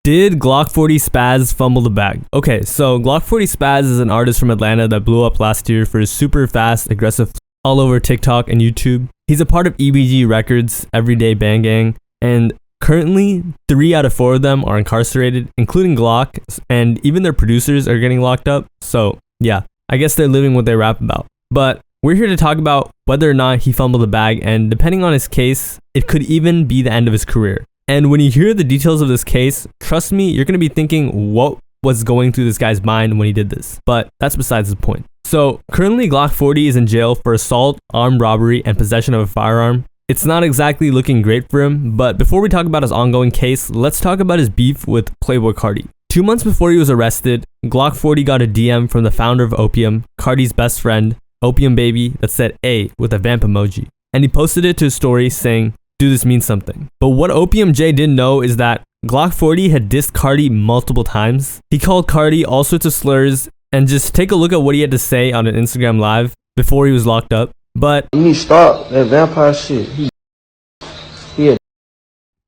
Did Glokk40Spaz fumble the bag? Okay, so Glokk40Spaz is an artist from Atlanta that blew up last year for his super fast, aggressive all over TikTok and YouTube. He's a part of EBG Records, Everyday Bang Gang, and currently 3 out of 4 of them are incarcerated, including Glock, and even their producers are getting locked up. So yeah, I guess they're living what they rap about. But we're here to talk about whether or not he fumbled the bag, and depending on his case, it could even be the end of his career. And when you hear the details of this case, trust me, you're going to be thinking what was going through this guy's mind when he did this. But that's besides the point. So currently Glokk40 is in jail for assault, armed robbery, and possession of a firearm. It's not exactly looking great for him, but before we talk about his ongoing case, let's talk about his beef with Playboi Carti. 2 months before he was arrested, Glokk40 got a DM from the founder of Opium, Carti's best friend, Opium Baby, that said A with a vamp emoji. And he posted it to his story saying, "Do this mean something?" But what Opium J didn't know is that Glokk40 had dissed Carti multiple times. He called Carti all sorts of slurs, and just take a look at what he had to say on an Instagram live before he was locked up. But you need to stop that vampire shit.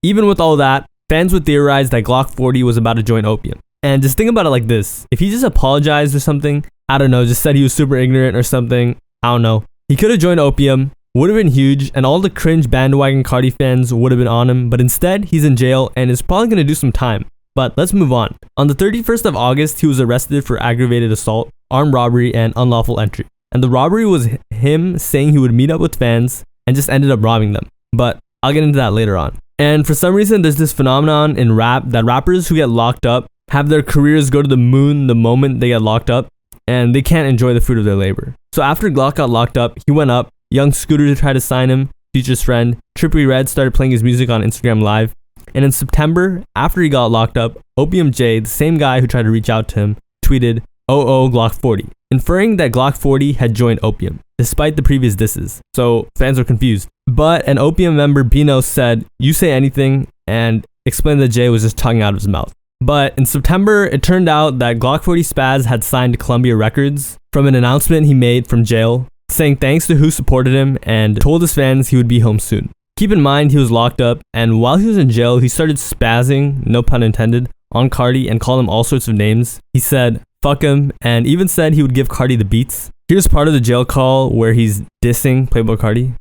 Even with all that, fans would theorize that Glokk40 was about to join Opium. And just think about it like this. If he just apologized or something, I don't know, just said he was super ignorant or something, I don't know. He could have joined Opium, would have been huge, and all the cringe bandwagon Carti fans would have been on him, but instead, he's in jail and is probably going to do some time. But let's move on. On the 31st of August, he was arrested for aggravated assault, armed robbery, and unlawful entry. And the robbery was him saying he would meet up with fans and just ended up robbing them. But I'll get into that later on. And for some reason, there's this phenomenon in rap that rappers who get locked up have their careers go to the moon the moment they get locked up, and they can't enjoy the fruit of their labor. So after Glock got locked up, he went up. Young Scooter tried to sign him, Future's friend. Trippie Redd started playing his music on Instagram Live. And in September, after he got locked up, Opium J, the same guy who tried to reach out to him, tweeted, "Oh, Glokk40," inferring that Glokk40 had joined Opium, despite the previous disses. So fans were confused. But an Opium member, Bino, said, "You say anything," and explained that J was just talking out of his mouth. But in September, it turned out that Glokk40Spaz had signed to Columbia Records from an announcement he made from jail, saying thanks to who supported him and told his fans he would be home soon. Keep in mind, he was locked up, and while he was in jail, he started spazzing, no pun intended, on Carti and called him all sorts of names. He said, "Fuck him," and even said he would give Carti the beats. Here's part of the jail call where he's dissing Playboi Carti.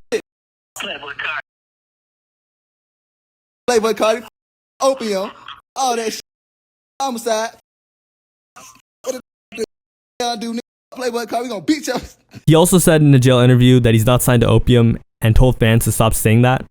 Playboi Carti, Opium, all that shit, homicide. What the do, Playboi Carti, we gonna beat you. He also said in a jail interview that he's not signed to Opium and told fans to stop saying that.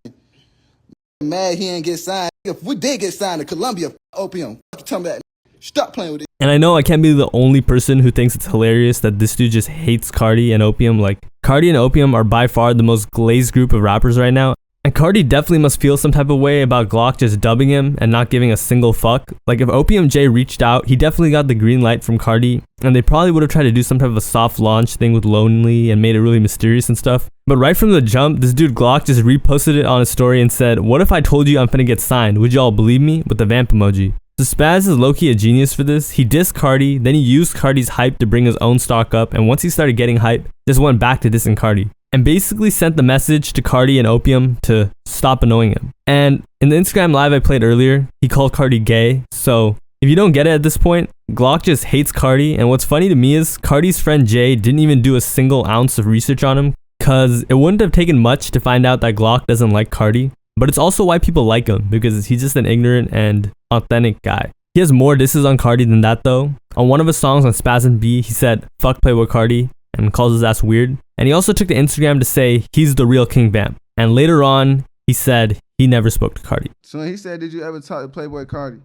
Mad he ain't get signed. If we did get signed to Columbia, Opium, tell me that. Stop playing with it. And I know I can't be the only person who thinks it's hilarious that this dude just hates Carti and Opium. Like, Carti and Opium are by far the most glazed group of rappers right now. And Carti definitely must feel some type of way about Glock just dubbing him and not giving a single fuck. Like, if Opium J reached out, he definitely got the green light from Carti, and they probably would have tried to do some type of a soft launch thing with Lonely and made it really mysterious and stuff. But right from the jump, this dude Glock just reposted it on his story and said, "What if I told you I'm finna get signed? Would y'all believe me?" with the vamp emoji. So Spaz is low-key a genius for this. He dissed Carti, then he used Carti's hype to bring his own stock up, and once he started getting hype, just went back to dissing Carti. And basically sent the message to Carti and Opium to stop annoying him. And in the Instagram live I played earlier, he called Carti gay. So if you don't get it at this point, Glock just hates Carti. And what's funny to me is Carti's friend Jay didn't even do a single ounce of research on him, because it wouldn't have taken much to find out that Glock doesn't like Carti. But it's also why people like him, because he's just an ignorant and authentic guy. He has more disses on Carti than that though. On one of his songs on Spaz and B, he said, "Fuck Playboi Carti," and calls his ass weird. And he also took to Instagram to say he's the real King Vamp. And later on, he said he never spoke to Carti. So he said, "Did you ever talk to Playboi Carti?"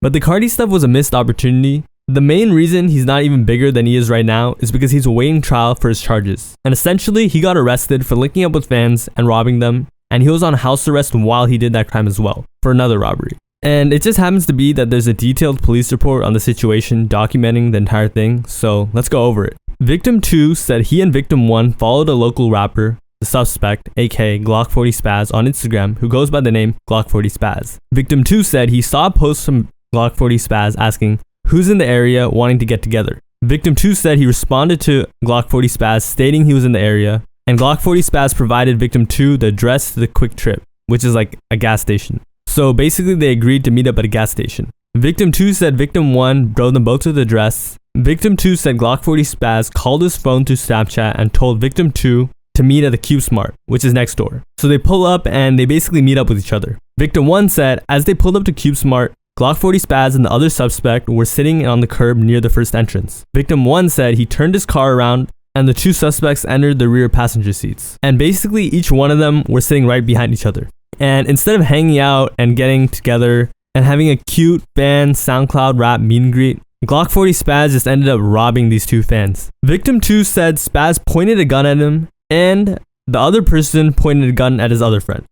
But the Carti stuff was a missed opportunity. The main reason he's not even bigger than he is right now is because he's awaiting trial for his charges. And essentially, he got arrested for linking up with fans and robbing them. And he was on house arrest while he did that crime as well, for another robbery. And it just happens to be that there's a detailed police report on the situation documenting the entire thing, so let's go over it. Victim 2 said he and Victim 1 followed a local rapper, the suspect, aka Glokk40Spaz, on Instagram, who goes by the name Glokk40Spaz. Victim 2 said he saw a post from Glokk40Spaz asking, "Who's in the area wanting to get together?" Victim 2 said he responded to Glokk40Spaz stating he was in the area, and Glokk40Spaz provided Victim 2 the address to the Quick Trip, which is like a gas station. So basically they agreed to meet up at a gas station. Victim 2 said Victim 1 drove them both to the address. Victim 2 said Glokk40Spaz called his phone to Snapchat and told Victim 2 to meet at the Cube Smart, which is next door. So they pull up and they basically meet up with each other. Victim 1 said as they pulled up to Cube Smart, Glokk40Spaz and the other suspect were sitting on the curb near the first entrance. Victim 1 said he turned his car around and the two suspects entered the rear passenger seats. And basically each one of them were sitting right behind each other. And instead of hanging out and getting together and having a cute fan SoundCloud rap meet and greet, Glokk40Spaz just ended up robbing these two fans. Victim 2 said Spaz pointed a gun at him and the other person pointed a gun at his other friend.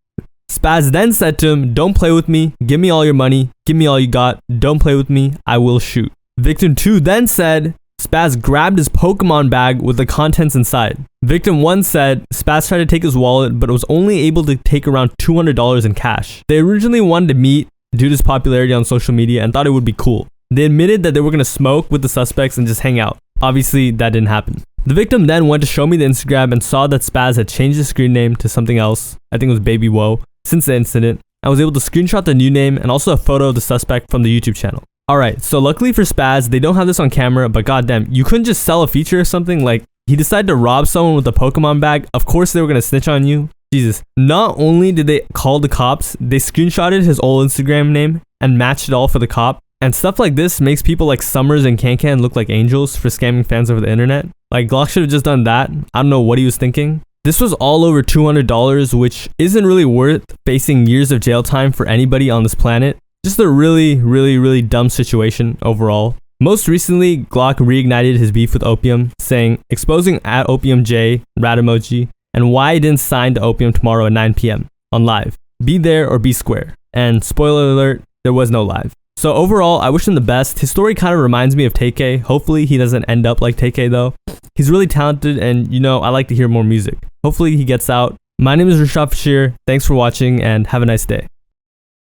Spaz then said to him, "Don't play with me, give me all your money, give me all you got, don't play with me, I will shoot." Victim 2 then said Spaz grabbed his Pokemon bag with the contents inside. Victim 1 said Spaz tried to take his wallet but was only able to take around $200 in cash. They originally wanted to meet due to his popularity on social media and thought it would be cool. They admitted that they were going to smoke with the suspects and just hang out. Obviously, that didn't happen. The victim then went to show me the Instagram and saw that Spaz had changed his screen name to something else. I think it was Baby Woe. Since the incident, I was able to screenshot the new name and also a photo of the suspect from the YouTube channel. Alright, so luckily for Spaz, they don't have this on camera, but goddamn, you couldn't just sell a feature or something. Like, he decided to rob someone with a Pokemon bag. Of course they were gonna snitch on you. Jesus. Not only did they call the cops, they screenshotted his old Instagram name and matched it all for the cop. And stuff like this makes people like Summers and Can look like angels for scamming fans over the internet. Like, Glock should have just done that. I don't know what he was thinking. This was all over $200, which isn't really worth facing years of jail time for anybody on this planet. Just a really dumb situation overall. Most recently, Glock reignited his beef with Opium, saying, exposing at Opium J, rat emoji, and why he didn't sign to Opium tomorrow at 9 p.m. on live. Be there or be square. And spoiler alert, there was no live. So overall, I wish him the best. His story kind of reminds me of Tay-K. Hopefully he doesn't end up like Tay-K though. He's really talented and, you know, I like to hear more music. Hopefully he gets out. My name is Rashad Fashir. Thanks for watching and have a nice day.